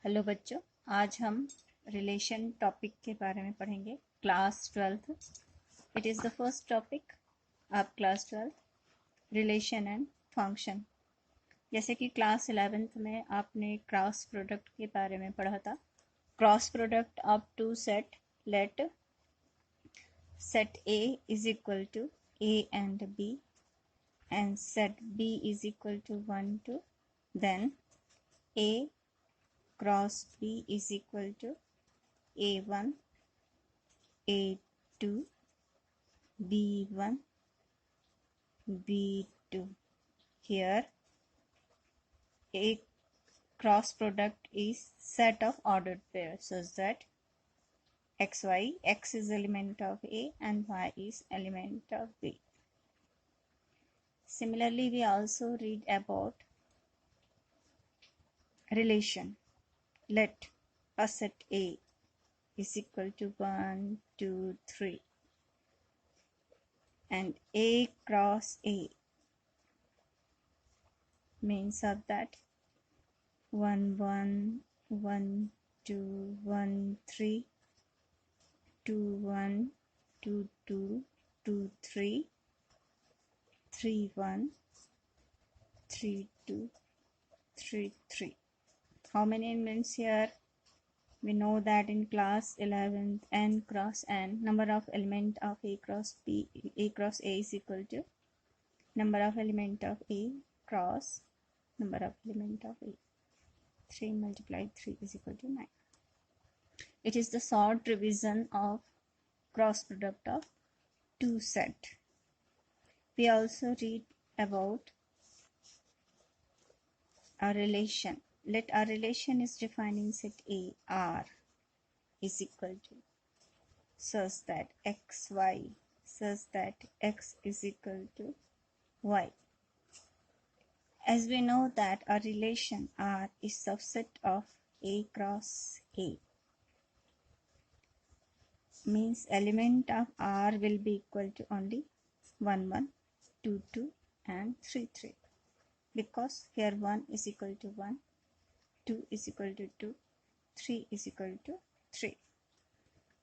Hello बच्चों, आज हम रिलेशन टॉपिक के बारे में पढ़ेंगे। Class 12th, it is the first topic. आप class 12th relation and function. जैसे कि क्लास 11th में आपने क्रॉस प्रोडक्ट के बारे में पढ़ा था। Cross product of two set, let set A is equal to A and B and set B is equal to 1 to, then A cross B is equal to A1, A2, B1, B2. Here A cross product is set of ordered pairs such that xy, x is element of A and y is element of B. Similarly, we also read about relation. Let a set A is equal to 1, 2, 3 and A cross A means of that 1, 1, 1, 2, 1, 3, 2, 1, 2, 2, 2, 3, 3, 1, 3, 2, 3, 3. How many elements here? We know that in class 11th, n cross n, number of element of A cross B, A cross A is equal to number of element of A cross number of element of A. 3 multiplied 3 is equal to 9. It is the short revision of cross product of two set. We also read about a relation. Let a relation is defined in set A, R is equal to such that xy, such that x is equal to y. As we know that a relation R is subset of A cross A, means element of R will be equal to only 1, 1, 2, 2 and 3, 3. Because here 1 is equal to 1, 2 is equal to 2, 3 is equal to 3.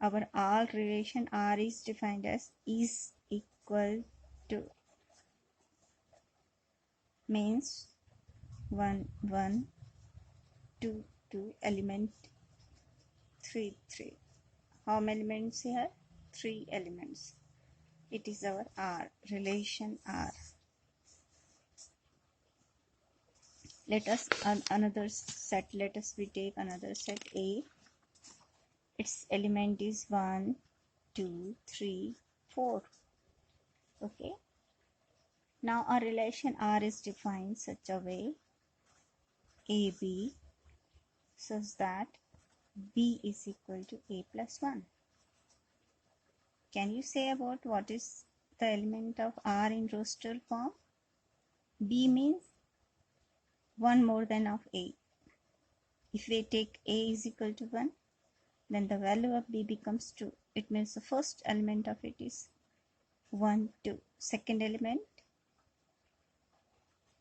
Our R relation R is defined as is equal to, means 1, 1, 2, 2, element 3, 3. How many elements here? 3 elements. It is our R relation R. Let us another set. Let us we take another set A. Its element is 1, 2, 3, 4. Okay. Now our relation R is defined such a way AB such that B is equal to A plus 1. Can you say about what is the element of R in roster form? B means 1 more than of A. If we take A is equal to 1, then the value of B becomes 2. It means the first element of it is 1, 2. Second element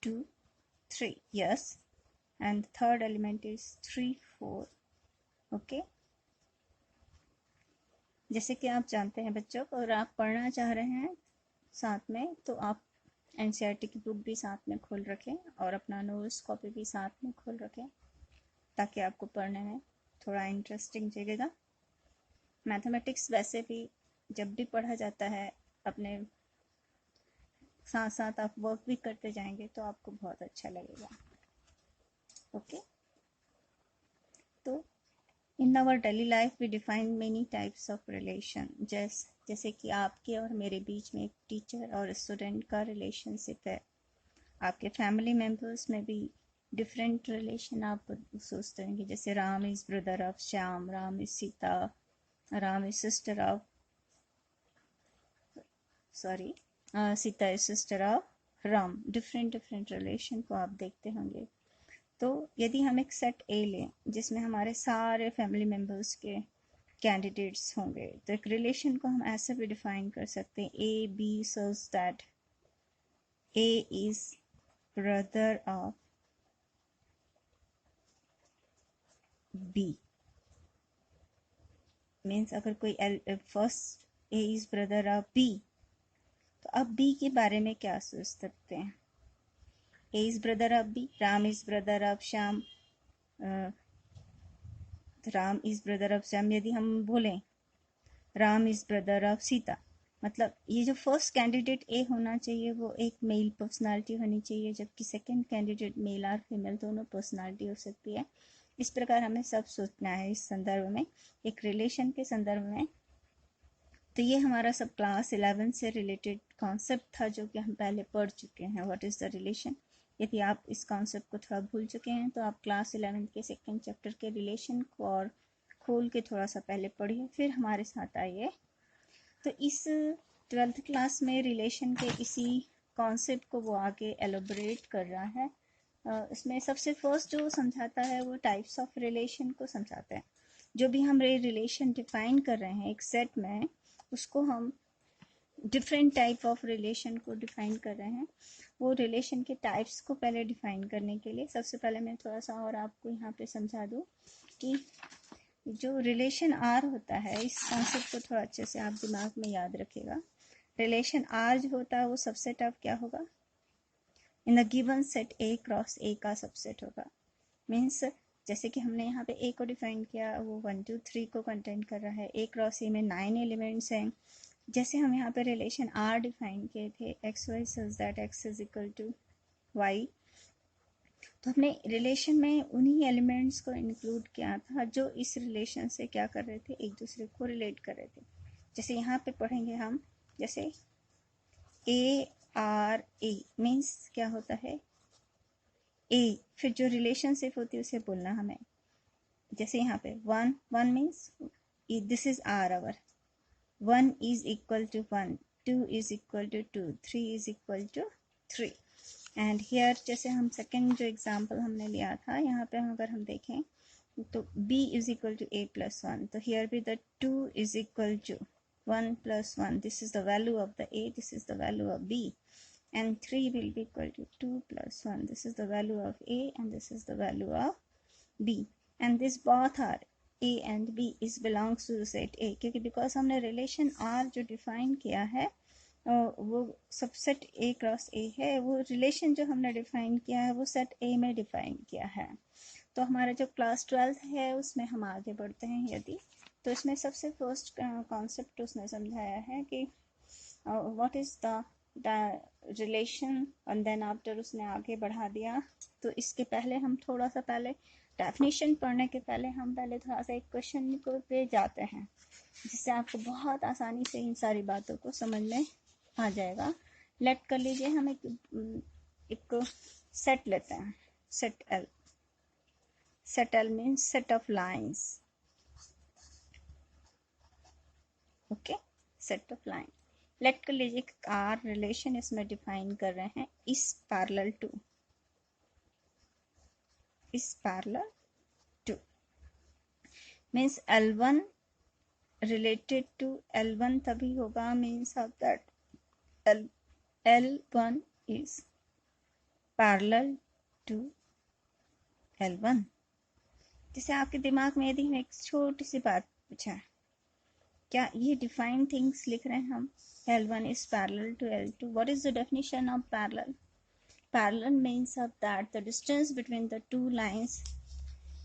2, 3. Yes. And third element is 3, 4. Okay. जैसे कि आप जानते हैं बच्चों, अगर आप पढ़ना चाह रहे हैं साथ में तो आप एनसीईआरटी की बुक भी साथ में खोल रखें और अपना नोट्स कॉपी भी साथ में खोल रखें ताकि आपको पढ़ने में थोड़ा इंटरेस्टिंग लगेगा। मैथमेटिक्स वैसे भी जब भी पढ़ा जाता है अपने साथ साथ आप वर्क भी करते जाएंगे तो आपको बहुत अच्छा लगेगा। ओके, तो in our daily life we define many types of relation. जैसे कि आपके और मेरे बीच में एक टीचर और स्टूडेंट का रिलेशनशिप है। आपके फैमिली मेम्बर्स में भी डिफरेंट रिलेशन आप सोचते होंगे, जैसे Ram is brother of Shyam, Ram is Sita, Ram is sister of Sita is sister of Ram. Different different relation को आप देखते होंगे। तो यदि हम एक सेट ए लें जिसमें हमारे सारे फैमिली मेम्बर्स के कैंडिडेट्स होंगे तो एक रिलेशन को हम ऐसे भी डिफाइन कर सकते हैं A B such that A is brother of B, means अगर कोई first A is brother of B, तो अब बी के बारे में क्या सोच सकते हैं? A is brother of B, Ram is brother of Shyam, Ram is brother of Shyam. यदि हम बोलें Ram is brother of Sita, मतलब ये जो फर्स्ट कैंडिडेट ए होना चाहिए वो एक मेल पर्सनालिटी होनी चाहिए, जबकि सेकंड कैंडिडेट मेल और फीमेल दोनों पर्सनालिटी हो सकती है। इस प्रकार हमें सब सोचना है इस संदर्भ में, एक रिलेशन के संदर्भ में। तो ये हमारा सब क्लास 11 से रिलेटेड कॉन्सेप्ट था जो कि हम पहले पढ़ चुके हैं, व्हाट इज़ द रिलेशन। यदि आप इस कॉन्सेप्ट को थोड़ा भूल चुके हैं तो आप क्लास 11 के सेकेंड चैप्टर के रिलेशन को और खोल के थोड़ा सा पहले पढ़िए, फिर हमारे साथ आइए। तो इस 12th क्लास में रिलेशन के इसी कॉन्सेप्ट को वो आगे एलोबरेट कर रहा है। इसमें सबसे फर्स्ट जो समझाता है वो टाइप्स ऑफ रिलेशन को समझाता है। जो भी हम रिलेशन डिफाइन कर रहे हैं एक सेट में, उसको हम डिफरेंट टाइप ऑफ रिलेशन को डिफाइन कर रहे हैं। वो रिलेशन के टाइप्स को पहले डिफाइन करने के लिए सबसे पहले मैं थोड़ा सा और आपको यहाँ पे समझा दूँ कि जो रिलेशन आर होता है, इस कॉन्सेप्ट को थोड़ा अच्छे से आप दिमाग में याद रखिएगा। रिलेशन आर जो होता है वो सबसेट ऑफ क्या होगा? In the given set A cross ए का सबसेट होगा। मीन्स जैसे कि हमने यहाँ पे ए को डिफाइन किया, वो 1 2 3 को कंटेंट कर रहा है। ए क्रॉस ए में 9 एलिमेंट्स हैं। जैसे हम यहाँ पे रिलेशन आर डिफाइन किए थे, X Y such that X is equal to Y, तो हमने रिलेशन में उन्हीं एलिमेंट्स को इंक्लूड किया था जो इस रिलेशन से क्या कर रहे थे, एक दूसरे को रिलेट कर रहे थे। जैसे यहाँ पे पढ़ेंगे हम, जैसे ए आर ए मीन्स क्या होता है? ए, फिर जो रिलेशनशिप होती है उसे बोलना हमें। जैसे यहाँ पे 1 1 means this is R our, 1 is equal to 1, 2 is equal to 2, 3 is equal to 3। And here जैसे हम सेकेंड जो एग्जाम्पल हमने लिया था, यहाँ पे अगर हम देखें तो b is equal to a plus 1, तो here भी the 2 is equal to 1 plus 1, this is the value of the a, this is the value of b, and 3 will be equal to 2 plus 1, this is the value of a and this is the value of b, and this both are a and b is belongs to set a, क्योंकि because हमने relation r जो define किया है वो subset a cross a है। वो relation जो हमने डिफाइन किया है वो सेट a में डिफाइन किया है। तो हमारा जो क्लास 12 है उसमें हम आगे बढ़ते हैं। यदि तो इसमें सबसे फर्स्ट कॉन्सेप्ट उसने समझाया है कि what is the relation, and then after उसने आगे बढ़ा दिया। तो इसके पहले हम थोड़ा सा पहले डेफिनेशन पढ़ने के पहले हम पहले थोड़ा सा एक क्वेश्चन को पे जाते हैं, जिससे आपको बहुत आसानी से इन सारी बातों को समझ में आ जाएगा। लेट कर लीजिए हम एक सेट लेते हैं, set L. Set L means set of lines, okay, set of line. Let कर लीजिए आर रिलेशन इसमें डिफाइन कर रहे हैं इस पैरेलल टू, इस parallel two means L1 related to L1 तभी होगा, means of that L1 is parallel to L1। जैसे आपके दिमाग में यदि एक छोटी सी बात पूछा, क्या ये डिफाइन थिंग्स लिख रहे हैं हम, L1 is parallel to L2, what is the definition of parallel? Parallel means of that the distance between the two lines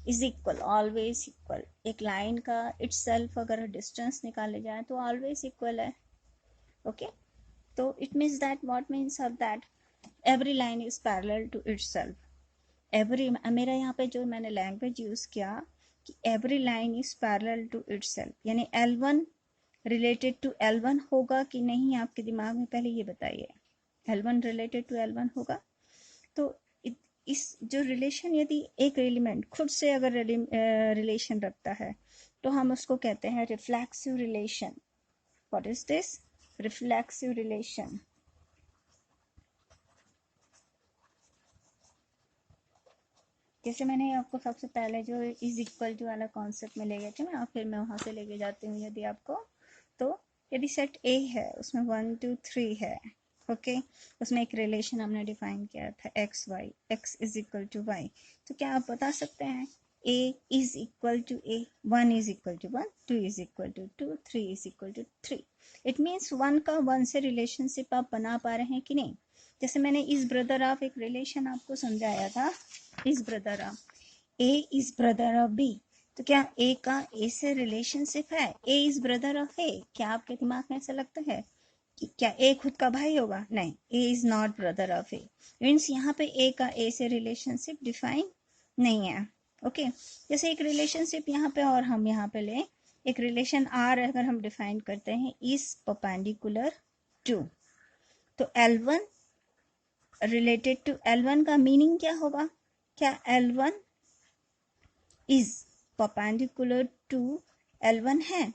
is equal, always equal। एक लाइन का itself अगर डिस्टेंस निकाले जाए तो always equal है, ओके। तो it means that what means of that every line is parallel to itself। every मेरा यहाँ पे जो मैंने लैंग्वेज यूज किया कि every line is parallel to itself, यानी L1 related to L1 होगा कि नहीं, आपके दिमाग में पहले ये बताइए। L1 related to L1 होगा। तो इस जो रिलेशन यदि एक एलिमेंट खुद से अगर रिलेशन रखता है तो हम उसको कहते हैं reflexive relation. What is this? Reflexive relation. जैसे मैंने आपको सबसे पहले जो इज इक्वल टू वाला कॉन्सेप्ट में ले गए थे मैं, और फिर मैं वहां से लेके जाती हूँ यदि आपको। तो यदि सेट ए है उसमें 1 2 3 है, ओके, उसमें एक रिलेशन हमने डिफाइन किया था X Y, X is equal to Y. तो क्या आप बता सकते हैं A is equal to A, 1 is equal to 1, 2 is equal to 2, 3 is equal to 3. It means 1 का 1 से रिलेशनशिप आप बना पा रहे हैं कि नहीं? जैसे मैंने इस ब्रदर ऑफ एक रिलेशन आपको समझाया था, इस brother of A is brother of B, तो क्या A का A से रिलेशनशिप है? A is brother of A, क्या आपके दिमाग में ऐसा लगता है कि क्या A खुद का भाई होगा? नहीं, A is not brother of A, means यहाँ पे A का A से रिलेशनशिप डिफाइन नहीं है. ओके जैसे एक रिलेशनशिप यहाँ पे और हम यहाँ पे ले एक रिलेशन आर अगर हम डिफाइन करते हैं इज परपेंडिकुलर टू, तो L1 रिलेटेड टू L1 का मीनिंग क्या होगा? क्या L1 is perpendicular to L1 है?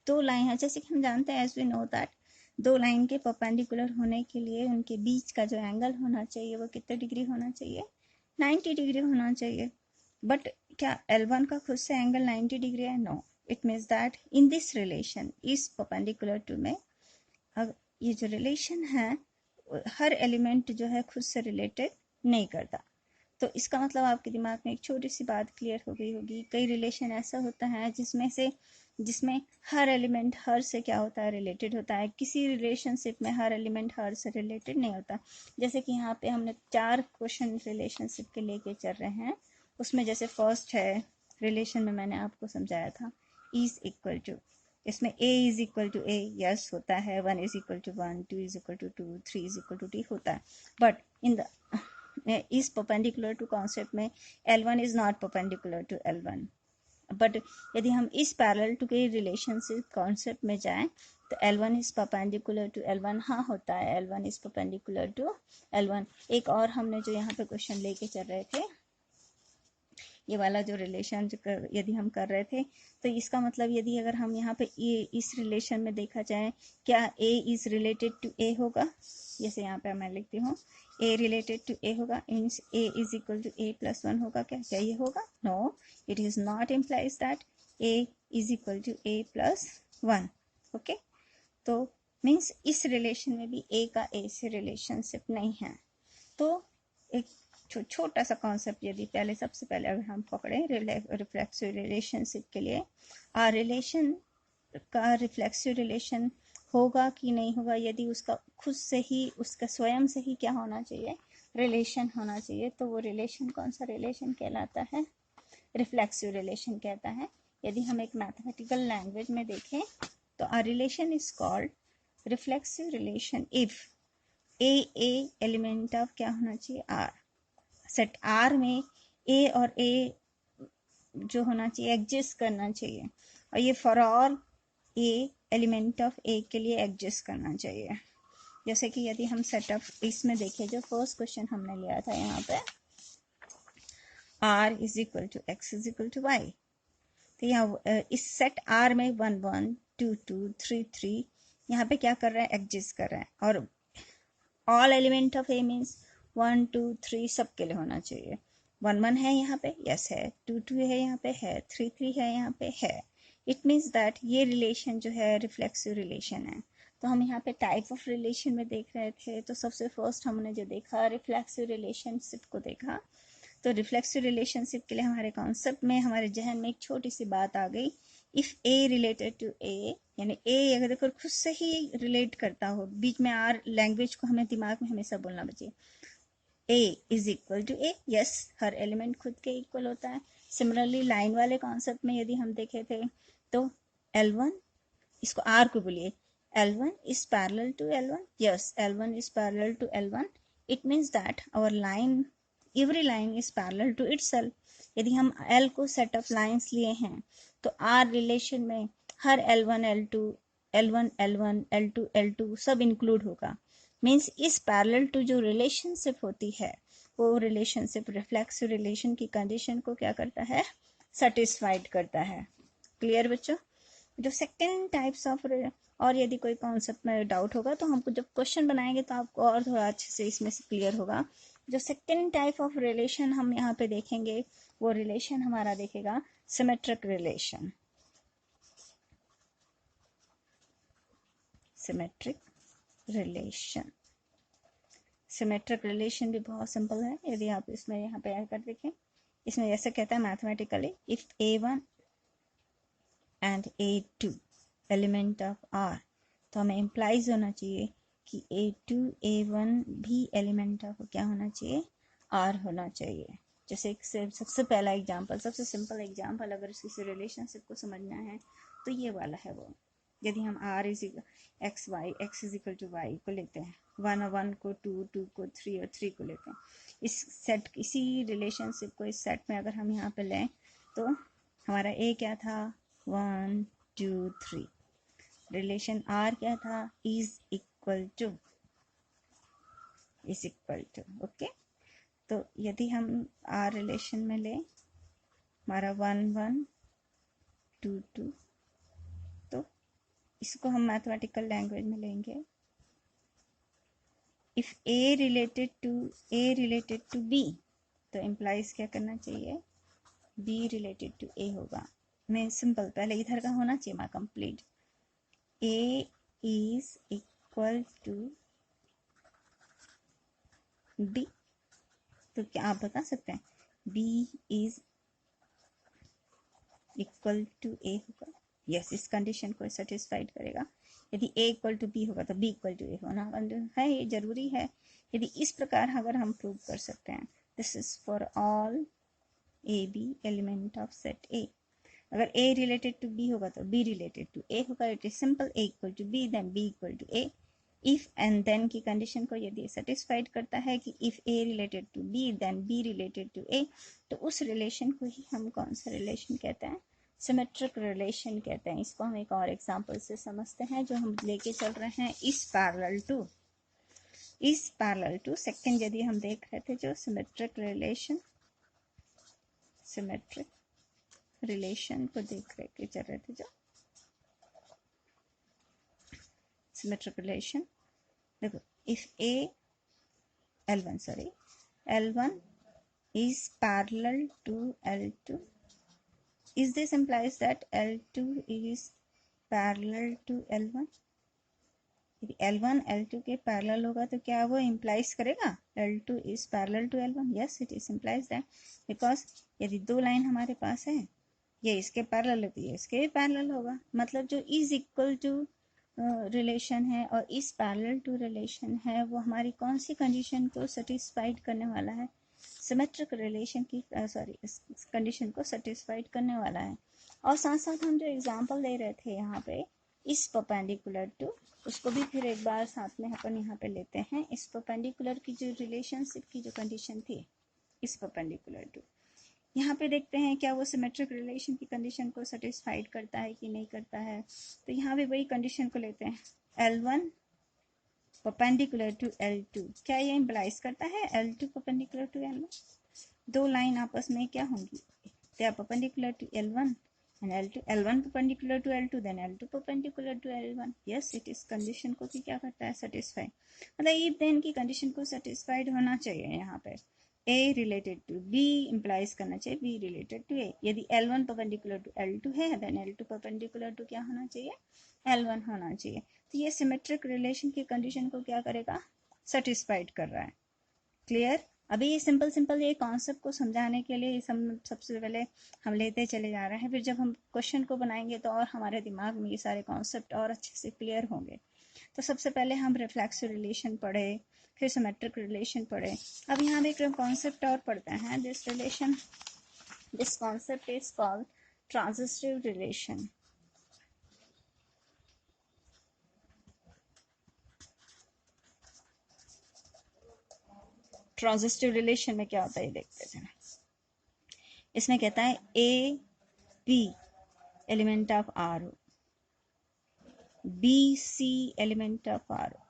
दो लाइन है, जैसे कि हम जानते हैं एज वी नो दैट दो लाइन के परपेंडिकुलर होने के लिए उनके बीच का जो एंगल होना चाहिए वो कितने डिग्री होना चाहिए? 90 डिग्री होना चाहिए. बट क्या L1 का खुद से एंगल 90 डिग्री है? No. It means that in this relation is perpendicular to में ये जो रिलेशन है हर एलिमेंट जो है खुद से रिलेटेड नहीं करता. तो इसका मतलब आपके दिमाग में एक छोटी सी बात क्लियर हो गई होगी. कई रिलेशन ऐसा होता है जिसमें हर एलिमेंट हर से क्या होता है? रिलेटेड होता है. किसी रिलेशनशिप में हर एलिमेंट हर से रिलेटेड नहीं होता. जैसे कि यहाँ पे हमने 4 क्वेश्चन रिलेशनशिप के लेके चल रहे हैं. उसमें जैसे फर्स्ट है रिलेशन में मैंने आपको समझाया था इज इक्वल टू, इसमें A is equal to A yes होता है, 1 is equal to 1, 2 is equal to 2, 3 is equal to 3 होता है. But in the is perpendicular to concept में L1 is not perpendicular to L1. But यदि हम इस parallel to के relationship concept में जाएं तो L1 is perpendicular to L1 हाँ होता है, L1 is perpendicular to L1. एक और हमने जो यहाँ पे क्वेश्चन लेके चल रहे थे ये वाला जो रिलेशन यदि हम कर रहे थे तो इसका मतलब यदि अगर हम यहाँ पे इस रिलेशन में देखा जाए क्या A is related to A होगा? जैसे यहाँ पे मैं लिखती हूँ A रिलेटेड टू A होगा, means A is equal to A plus 1 होगा. क्या ये होगा? No, it is not implies that A is equal to A plus 1. Okay तो मीन्स इस रिलेशन में भी A का A से रिलेशनशिप नहीं है. तो एक छोटा सा कॉन्सेप्ट यदि सबसे पहले अगर हम पकड़े रिफ्लेक्सिव रिलेशनशिप के लिए रिलेशन का रिफ्लेक्सिव रिलेशन होगा कि नहीं होगा, यदि उसका खुद से ही उसका स्वयं से ही क्या होना चाहिए? रिलेशन होना चाहिए. तो वो रिलेशन कौन सा रिलेशन कहलाता है? रिफ्लेक्सिव रिलेशन कहता है. यदि हम एक मैथमेटिकल लैंग्वेज में देखें तो a relation is called reflexive relation if A element of क्या होना चाहिए? आर. सेट आर में ए और ए जो होना चाहिए एग्जिस्ट करना चाहिए, और ये for all A element of A के लिए एग्जिस्ट करना चाहिए. जैसे कि यदि हम सेटअप इसमें देखें जो फर्स्ट क्वेश्चन हमने लिया था यहाँ पे R is equal to X is equal to Y, तो यहाँ इस सेट आर में 1 1 2 2 3 3 यहाँ पे क्या कर रहा है? एग्जिस्ट कर रहा है. और all element of A means 1 2 3 सबके लिए होना चाहिए. 1 1 है यहाँ पे, यस है. 2 2 है यहाँ पे, है. 3 3 है यहाँ पे, है. इट मीन्स दैट ये रिलेशन जो है रिफ्लेक्सिव रिलेशन है. तो हम यहाँ पे टाइप ऑफ रिलेशन में देख रहे थे, तो सबसे फर्स्ट हमने जो देखा रिफ्लेक्सिव रिलेशनशिप को देखा. तो रिफ्लेक्सिव रिलेशनशिप के लिए हमारे कॉन्सेप्ट में हमारे जहन में एक छोटी सी बात आ गई. इफ ए रिलेटेड टू ए, यानी ए अगर देखो खुद से ही रिलेट करता हो, बीच में आर लैंग्वेज को हमें दिमाग में हमेशा बोलना बचे. A is equal to A, yes हर एलिमेंट खुद के इक्वल होता है. सिमिलरली लाइन वाले कॉन्सेप्ट में यदि हम देखे थे तो L1 इसको आर को बोलिए L1 is parallel to L1, yes L1 is parallel to L1. it means that our line every line is parallel to itself. यदि हम L को सेट ऑफ लाइंस लिए हैं तो R रिलेशन में हर L1 L2 L1 L1 L2 L2 सब include होगा. Means इस पैरेलल टू जो रिलेशनशिप होती है वो रिलेशनशिप रिफ्लेक्सिव रिलेशन की कंडीशन को क्या करता है? सेटिस्फाइड करता है. क्लियर बच्चों? जो सेकेंड टाइप्स ऑफ और यदि कोई कॉन्सेप्ट में डाउट होगा तो हमको जब क्वेश्चन बनाएंगे तो आपको और थोड़ा अच्छे से इसमें से क्लियर होगा. जो सेकेंड टाइप ऑफ रिलेशन हम यहाँ पे देखेंगे वो रिलेशन हमारा देखेगा symmetric relation. Symmetric relation, symmetric relation भी बहुत सिंपल है. यदि आप इसमें यहाँ पे आकर देखें इसमें ऐसे कहता है mathematically, if A1 and A2 element of R, तो हमें इम्प्लाइज होना चाहिए कि A2 A1 भी एलिमेंट ऑफ क्या होना चाहिए, R होना चाहिए। जैसे एक सबसे पहला एग्जाम्पल, सबसे सिंपल एग्जाम्पल, अगर किसी रिलेशनशिप को समझना है तो ये वाला है वो। यदि हम R is X Y, X is equal to Y को लेते हैं, 1 और 1 को 2, 2 को 3 और 3 को लेते हैं, इस सेट, इसी रिलेशनशिप को इस सेट में अगर हम यहाँ पे लें तो हमारा A क्या था, 1 2 3, रिलेशन R क्या था, इज इक्वल टू, ओके। तो यदि हम R रिलेशन में लें, हमारा 1 1 2 2, तो इसको हम मैथमेटिकल लैंग्वेज में लेंगे, if A related to B, तो इम्प्लाइज क्या करना चाहिए, B रिलेटेड टू A होगा। मैं सिंपल, पहले इधर का होना चाहिए मैं complete, A is equal to B, तो क्या आप बता सकते हैं B is equal to A होगा, यस, इस कंडीशन को सेटिस्फाइड करेगा। यदि A इक्वल टू B होगा तो B इक्वल टू A होना है, ये जरूरी है। यदि इस प्रकार अगर हम प्रूव कर सकते हैं, this is for all AB element of set A, अगर A रिलेटेड टू B होगा तो B रिलेटेड टू A होगा, it is simple, A equal to B then B equal to A। If and then की condition को यदि satisfied करता है कि if A related to B then B related to A, तो उस relation को ही हम कौन सा रिलेशन कहते हैं, सिमेट्रिक रिलेशन कहते हैं। इसको हम एक और एग्जांपल से समझते हैं, जो हम लेके चल रहे हैं इस पैरेलल टू सेकंड, यदि हम देख रहे थे जो सिमेट्रिक रिलेशन को देख रहे के चल रहे थे, जो सिमेट्रिक रिलेशन, देखो, if L1 is parallel to L2, is this implies that L2 is parallel to L1? यदि L1 L2 के पैरेलल होगा तो क्या वो इम्प्लाइज करेगा L2 is parallel to L1? yes, it is implies that, because यदि दो लाइन हमारे पास है, ये इसके पैरेलल है तो ये इसके भी पैरेलल होगा, मतलब जो इज इक्वल टू रिलेशन है और इस पैरेलल टू रिलेशन है, वो हमारी कौन सी कंडीशन को सेटिस्फाइड करने वाला है, सिमेट्रिक रिलेशन की कंडीशन को सेटिस्फाइड करने वाला है। और साथ साथ हम जो एग्जांपल दे रहे थे यहाँ पे, इस परपेंडिकुलर टू, उसको भी फिर एक बार साथ में अपन यहाँ पे लेते हैं। इस परपेंडिकुलर की जो रिलेशनशिप की जो कंडीशन थी, इस परपेंडिकुलर टू, यहाँ पे देखते हैं क्या वो सिमेट्रिक रिलेशन की कंडीशन को सेटिस्फाइड करता है कि नहीं करता है। तो यहाँ भी वही कंडीशन को लेते हैं, L1 परपेंडिकुलर टू L2, क्या ये इम्प्लाइज करता है L2 परपेंडिकुलर टू L1? दो लाइन आपस में क्या होंगी, they are perpendicular to L1 and L2, L1 perpendicular to L2 then L2 perpendicular to L1, yes, it is condition को भी क्या करता है, सेटिस्फाई, मतलब if then की कंडीशन को सेटिस्फाइड होना चाहिए। यहाँ पे A related to B implies करना चाहिए B रिलेटेड टू A। यदि L1 परपेंडिकुलर टू L2 है देन L2 परपेंडिकुलर टू क्या होना चाहिए, L1 होना चाहिए। तो ये सिमेट्रिक रिलेशन की कंडीशन को क्या करेगा, सेटिस्फाइड कर रहा है। क्लियर? अभी ये सिंपल ये कॉन्सेप्ट को समझाने के लिए सबसे पहले हम लेते चले जा रहे हैं, फिर जब हम क्वेश्चन को बनाएंगे तो और हमारे दिमाग में ये सारे कॉन्सेप्ट और अच्छे से क्लियर होंगे। तो सबसे पहले हम रिफ्लेक्सिव रिलेशन पढ़े, फिर सिमेट्रिक रिलेशन पढ़े। अब यहाँ भी एक कॉन्सेप्ट और पढ़ते हैं, this concept is called transitive relation. Transitive relation में क्या होता है देखते हैं। इसमें कहता है A B element of R हो, B C element of R हो,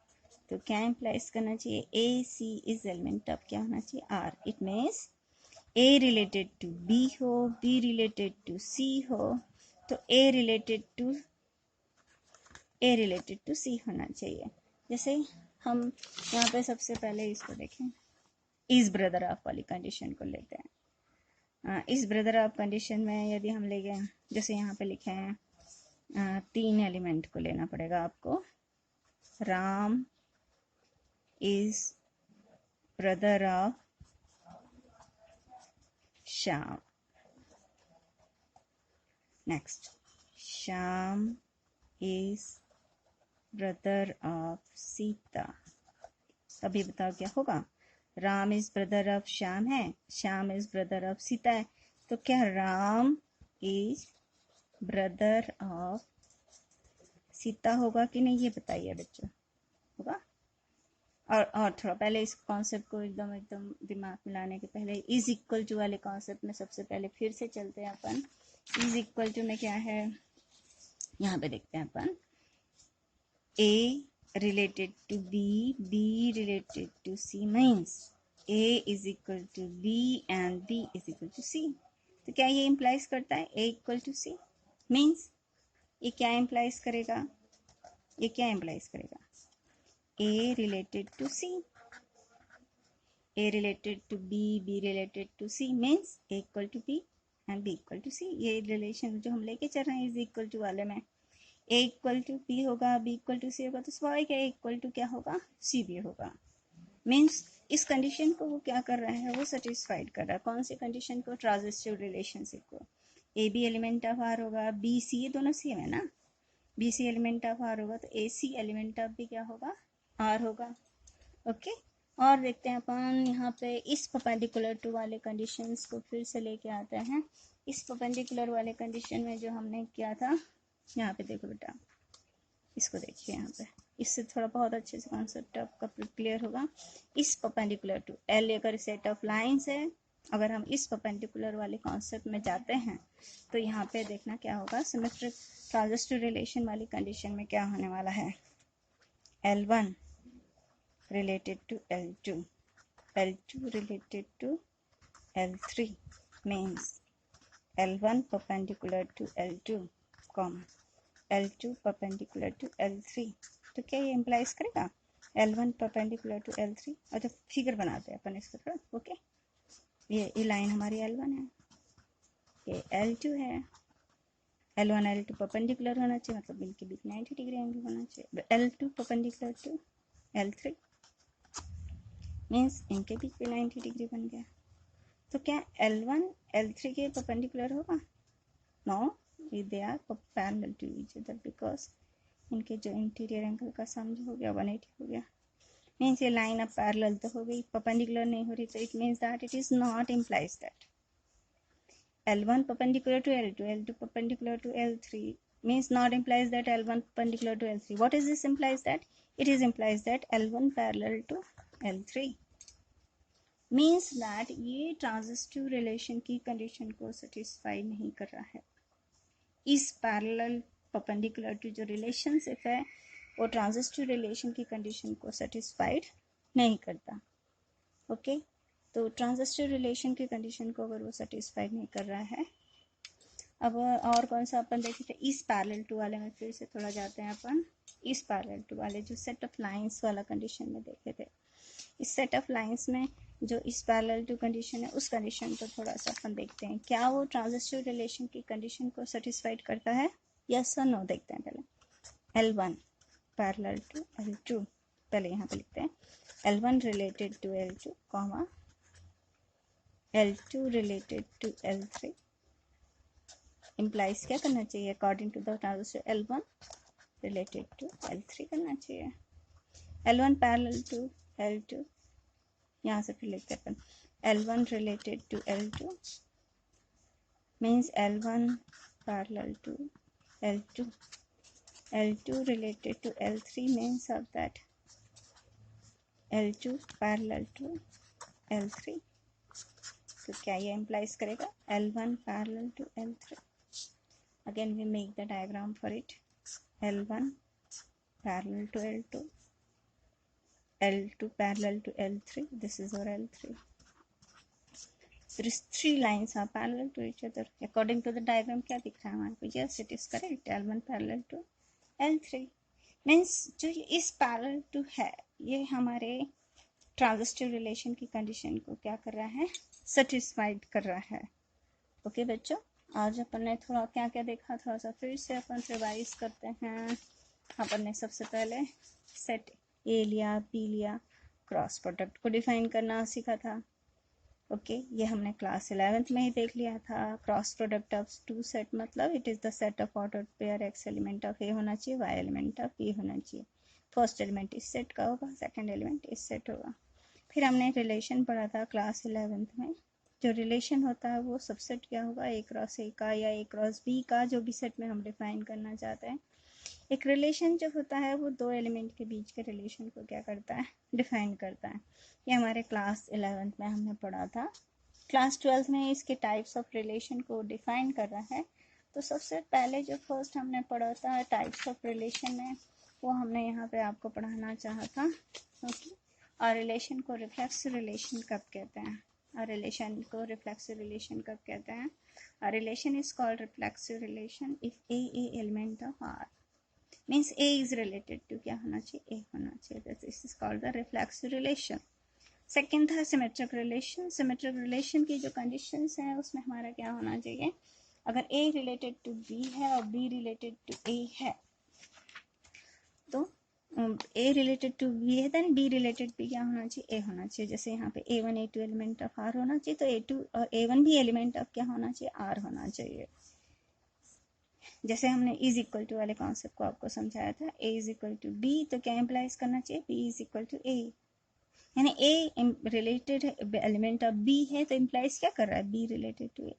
तो क्या इम्प्लाइज करना चाहिए, A C is element of क्या होना चाहिए, R. It means A related to B हो, बी रिलेटेड टू सी हो, तो ए रिलेटेड टू सी होना चाहिए। जैसे हम यहाँ पे सबसे पहले इसको देखें, इज ब्रदर ऑफ वाली कंडीशन को लेते हैं। इस ब्रदर ऑफ कंडीशन में यदि हम ले गए, जैसे यहाँ पे लिखे हैं, 3 एलिमेंट को लेना पड़ेगा आपको, Ram is brother of Shyam. Next, Shyam is brother of Sita. अभी बताओ क्या होगा? Ram is brother of Shyam है, Shyam is brother of Sita है, तो क्या Ram is brother of Sita होगा कि नहीं, ये बताइए बच्चों। होगा? और थोड़ा पहले इस कॉन्सेप्ट को एकदम दिमाग में लाने के पहले इज इक्वल टू वाले कॉन्सेप्ट में सबसे पहले फिर से चलते हैं अपन। इज इक्वल टू में क्या है, यहाँ पे देखते हैं अपन। ए related to B, B related to C means A is equal to B and B is equal to C। तो क्या ये implies करता है A equal to C? means ये क्या implies करेगा? ये क्या implies करेगा? A related to C, A related to B, B related to C means A equal to B and B equal to C। ये relation जो हम लेके चल रहे हैं is equal to वाले में, ए इक्वल टू बी होगा, बी इक्वल टू सी होगा, तो स्वाभाविक है ए इक्वल टू क्या होगा? सी भी होगा। मीन्स इस कंडीशन को वो क्या कर रहा है? वो सेटिस्फाइड कर रहा है। कौन सी कंडीशन को? ट्रांजिस्टिव रिलेशनशिप को। A B element of R होगा, बी सी, ये दोनों सेम है ना, B C element of R होगा, तो ए सी एलिमेंट ऑफ भी क्या होगा? आर होगा। ओके, और देखते हैं अपन यहाँ पे इस परपेंडिकुलर टू वाले कंडीशंस को फिर से लेके आते हैं। इस परपेंडिकुलर वाले कंडीशन में जो हमने किया था, यहाँ पे देखो बेटा, इसको देखिए यहाँ पे, इससे थोड़ा बहुत अच्छे से कॉन्सेप्ट आपका क्लियर होगा। इस परपेंडिकुलर टू एल अगर सेट ऑफ लाइंस है, अगर हम इस परपेंडिकुलर वाले कॉन्सेप्ट में जाते हैं तो यहाँ पे देखना क्या होगा, सिमेट्रिक ट्रांजिस्टिव रिलेशन वाली कंडीशन में क्या होने वाला है? L1 related to L2, L2 related to L3 means L1 perpendicular to L2, L2 perpendicular to L3। तो क्या ये इम्प्लाइज करेगा L1 perpendicular to L3? अच्छा फिगर बनाते हैं अपन इसको थोड़ा। ओके, ये लाइन हमारी L1 है, ये L2 है, L1 L2 परपेंडिकुलर होना चाहिए, मतलब इनके बीच 90 डिग्री एंगल होना चाहिए। L2 perpendicular to L3 means इनके बीच भी 90 डिग्री बन गया। तो क्या L1 L3 के परपेंडिकुलर होगा? No, they are parallel to each other because इनके जो इंटीरियर एंगल का सम हो गया 180 हो गया। मीन्स ये लाइन अब पैरेलल तो हो गई, परपेंडिकुलर नहीं हो रही, तो it means that it is not implies that L1 perpendicular to L2, L2 perpendicular to L3 means not implies that L1 perpendicular to L3. What is this implies that? It is implies that L1 parallel to L3 means that ये transitive relation की condition को satisfy नहीं कर रहा है। इस parallel perpendicular to जो relationship है वो ट्रांजिस्टिव रिलेशन की कंडीशन को सेटिस्फाइड नहीं करता। ओके, तो ट्रांजिस्टिव रिलेशन की कंडीशन को अगर वो सेटिस्फाइड नहीं कर रहा है, अब और कौन सा अपन देखे थे? इस पैरेलल टू वाले में फिर से थोड़ा जाते हैं अपन। इस पैरेलल टू वाले जो सेट ऑफ लाइंस वाला कंडीशन में देखे थे, इस सेट ऑफ लाइंस में जो इस पैरेलल टू कंडीशन है उस कंडीशन को थोड़ा सा अपन देखते हैं, क्या वो ट्रांजिस्टिव रिलेशन की कंडीशन को सेटिस्फाइड करता है? यस और नो देखते हैं पहले। L1 पैरेलल टू L2, पहले यहाँ पे लिखते हैं L1 related to L2 comma L2 related to L3 implies क्या करना चाहिए? According to the transitive L1 related to L3 करना चाहिए। L1 पैरेलल टू L2, यहाँ से फिर लिखते हैं L1 related to L2 means L1 parallel to L2, L2 related to L3 means of that L2 parallel to L3। तो क्या ये implies करेगा? L1 parallel to L3। Again we make the diagram for it, L1 parallel to L2, L2 parallel to L3, this is our L3. These three lines are parallel to each other according to the diagram। क्या दिख रहा है हमारे को? Yes, it is correct, L1 parallel to L3 means जो इस parallel to है ये हमारे ट्रांजिस्टिव रिलेशन की कंडीशन को क्या कर रहा है? सेटिस्फाइड कर रहा है। ओके बच्चों, आज अपन ने थोड़ा क्या क्या देखा, थोड़ा सा फिर से अपन रिवाइज करते हैं। अपन ने सबसे पहले सेट ए लिया, बी लिया, क्रॉस प्रोडक्ट को डिफाइन करना सीखा था। ओके ये हमने क्लास 11th में ही देख लिया था। Cross product of two set मतलब it is the set of order pair X element of A होना चाहिए, वाई एलिमेंट ऑफ बी होना चाहिए। फर्स्ट एलिमेंट इस सेट का होगा, सेकंड एलिमेंट इस सेट होगा। फिर हमने रिलेशन पढ़ा था क्लास 11th में। जो रिलेशन होता है वो सबसेट क्या होगा, ए क्रॉस ए का या ए क्रॉस बी का, जो भी सेट में हम डिफाइन करना चाहते हैं। एक रिलेशन जो होता है वो दो एलिमेंट के बीच के रिलेशन को क्या करता है, डिफाइन करता है। ये हमारे क्लास 11th में हमने पढ़ा था। क्लास 12th में इसके टाइप्स ऑफ रिलेशन को डिफाइन कर रहा है। तो सबसे पहले जो फर्स्ट हमने पढ़ा था टाइप्स ऑफ रिलेशन में, वो हमने यहाँ पे आपको पढ़ाना चाहा था। ओके, और रिलेशन को रिफ्लेक्सिव रिलेशन कब कहते हैं, और रिलेशन को रिफ्लेक्सिव रिलेशन कब कहते हैं। A relation is called reflexive relation if A element of R means A is related to क्या होना चाहिए, A होना चाहिए। This is called the reflexive relation. Second था सिमेट्रिक रिलेशन। सिमेट्रिक रिलेशन की जो कंडीशंस हैं उसमें हमारा क्या होना चाहिए, अगर A रिलेटेड टू B है और B रिलेटेड टू A है तो A रिलेटेड टू B है देन B रिलेटेड B क्या होना चाहिए, A होना चाहिए। जैसे यहाँ पे A1 A2 element of R होना चाहिए, तो A2 और A1 भी एलिमेंट ऑफ क्या होना चाहिए, R होना चाहिए। जैसे हमने इज इक्वल टू वाले कॉन्सेप्ट को आपको समझाया था, A is equal to B तो क्या इम्प्लाइज करना चाहिए, B is equal to A। यानी A related element of B है तो इम्प्लाइज क्या कर रहा है, B रिलेटेड टू A।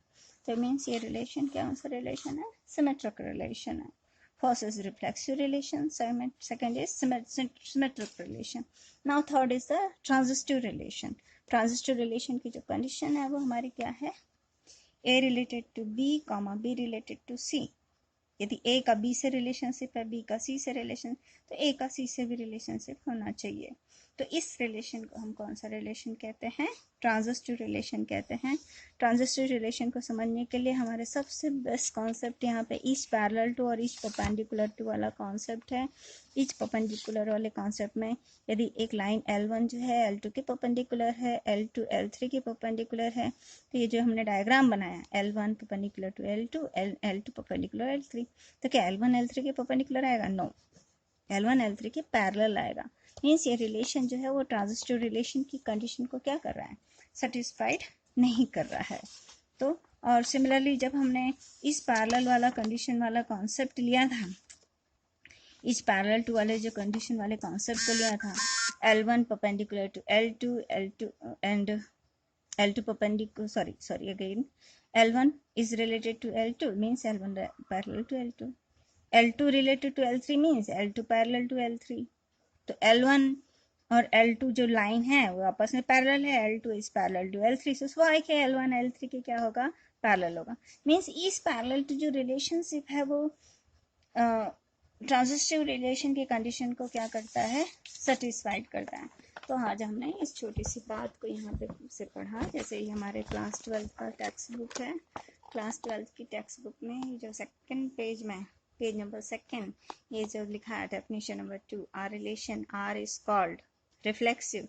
तो मीन्स ये रिलेशन क्या सा रिलेशन है, सिमेट्रिक रिलेशन है। First is reflexive relation, second is symmetric relation. Now third is the transitive relation. Transitive relation की जो कंडीशन है वो हमारी क्या है, A related to B comma B related to C। यदि A का B से रिलेशनशिप है, B का C से रिलेशन, तो A का C से भी रिलेशनशिप होना चाहिए। तो इस रिलेशन को हम कौन सा रिलेशन कहते हैं, ट्रांजिस्टिव रिलेशन कहते हैं। ट्रांजिस्टिव रिलेशन को समझने के लिए हमारे सबसे बेस्ट कॉन्सेप्ट यहाँ पे ईच पैरेलल टू और ईच परपेंडिकुलर टू वाला कॉन्सेप्ट है। ईच परपेंडिकुलर वाले कॉन्सेप्ट में यदि एक लाइन L1 जो है L2 के परपेंडिकुलर है, L2 L3 के परपेंडिकुलर है, तो ये जो हमने डायग्राम बनाया L1 perpendicular to L2, L2 perpendicular L3, तो क्या L1 L3 के परपेंडिकुलर आएगा, नो, L1 L3 के पैरेलल आएगा। मीन्स ये रिलेशन जो है वो ट्रांजिस्टिव रिलेशन की कंडीशन को क्या कर रहा है, सेटिस्फाइड नहीं कर रहा है। तो और सिमिलरली जब हमने इस पैरेलल वाला कंडीशन वाला कॉन्सेप्ट लिया था, इस पैरेलल टू वाले जो कंडीशन वाले कॉन्सेप्ट को लिया था, L1 perpendicular to L2, L2 and L2 perpendicular, sorry again, L1 is related to L2 means L1 parallel to L2, L2 related to L3 means L2 parallel to L3। तो L1 और L2 जो line है वो आपस में parallel है, L2 is parallel to L3, सो स्वाभाविक है L1 L3 के क्या होगा, पैरेलल होगा। मीन्स इस पैरेलल टू जो रिलेशनशिप है वो ट्रांजिस्टिव रिलेशन की कंडीशन को क्या करता है, सेटिस्फाइड करता है। तो आज हमने इस छोटी सी बात को यहाँ पे से पढ़ा। जैसे ये हमारे क्लास 12 का टेक्स्ट बुक है, क्लास 12 की टेक्स्ट बुक में जो सेकंड पेज में, पेज नंबर 2, ये जो लिखा है definition number 2, R relation R is called reflexive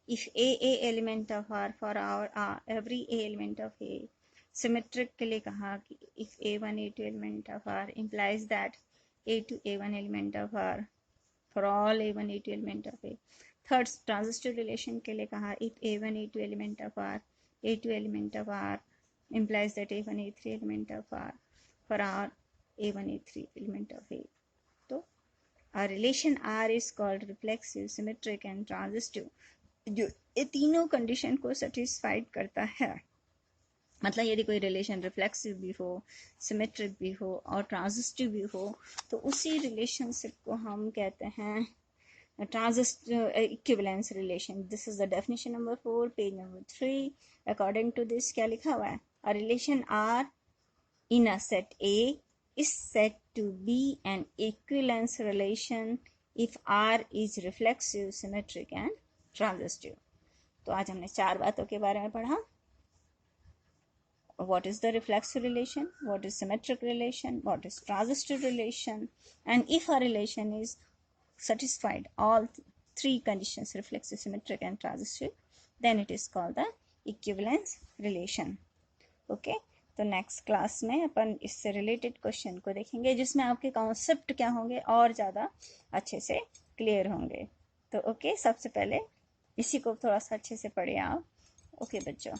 if A element of R for our every A element of A. Symmetric के लिए कहा कि if A1 A2 element of R implies that A2 A1 element of R for all A1 A2 element of A। Third transitive relation के लिए कहा if A1 A2 element of R, A2 element of R implies that A1 A3 element of R for R A1 A3 element of A। तो a relation R is called reflexive, symmetric and transitive, जो ये तीनों condition को satisfied करता है। मतलब यदि कोई रिलेशन रिफ्लेक्सिव भी हो, सिमेट्रिक भी हो और ट्रांजिस्टिव भी हो, तो उसी रिलेशनशिप को हम कहते हैं transitive equivalence relation. This is the definition number 4, page number 3। According to this क्या लिखा हुआ है, a relation R in a set A is said to be an equivalence relation if R is reflexive, symmetric and transitive. तो आज हमने 4 बातों के बारे में पढ़ा। What is the reflexive relation, what is symmetric relation, what is transitive relation, and if a relation is satisfied all 3 conditions, reflexive, symmetric and transitive, then it is called the equivalence relation। okay? तो next class में अपन इससे related question को देखेंगे जिसमें आपके concept क्या होंगे और ज़्यादा अच्छे से क्लियर होंगे। तो ओके, सबसे पहले इसी को थोड़ा सा अच्छे से पढ़िए आप। ओके बच्चों।